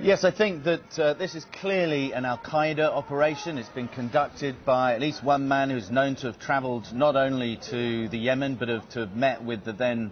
Yes, I think that this is clearly an Al-Qaeda operation. It's been conducted by at least one man who's known to have travelled not only to the Yemen, but to have met with the then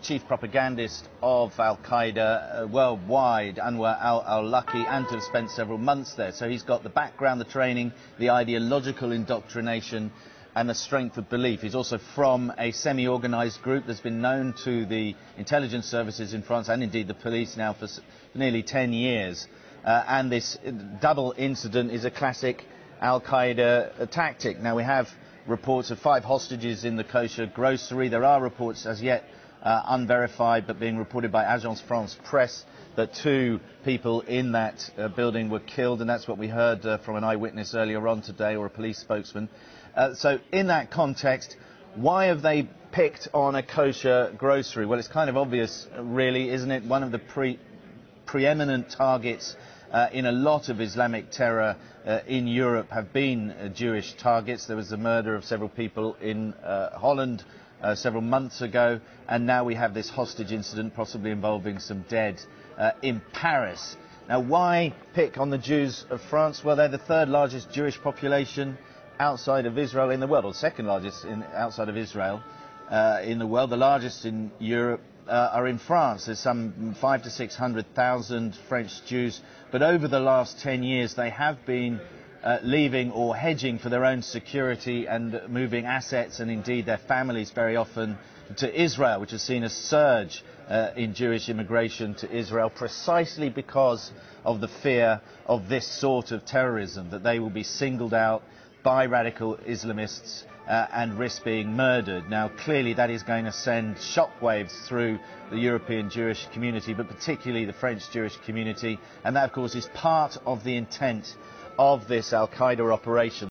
chief propagandist of Al-Qaeda worldwide, Anwar al-Awlaki, and to have spent several months there. So he's got the background, the training, the ideological indoctrination, and the strength of belief. He's also from a semi-organised group that's been known to the intelligence services in France and indeed the police now for nearly 10 years. And this double incident is a classic Al-Qaeda tactic. Now, we have reports of 5 hostages in the kosher grocery. There are reports as yet unverified, but being reported by Agence France Presse, that 2 people in that building were killed, and that's what we heard from an eyewitness earlier on today, or a police spokesman. So in that context, why have they picked on a kosher grocery? Well, it's kind of obvious, really, isn't it? One of the preeminent targets in a lot of Islamic terror in Europe have been Jewish targets. There was the murder of several people in Holland several months ago, and now we have this hostage incident possibly involving some dead in Paris. Now, why pick on the Jews of France? Well, they're the 3rd largest Jewish population outside of Israel in the world, or 2nd largest outside of Israel in the world. The largest in Europe are in France. There's some 500,000 to 600,000 French Jews, but over the last 10 years they have been leaving or hedging for their own security and moving assets and indeed their families very often to Israel, which has seen a surge in Jewish immigration to Israel precisely because of the fear of this sort of terrorism, that they will be singled out by radical Islamists and risk being murdered. Now, clearly that is going to send shockwaves through the European Jewish community, but particularly the French Jewish community, and that, of course, is part of the intent of this Al-Qaeda operation.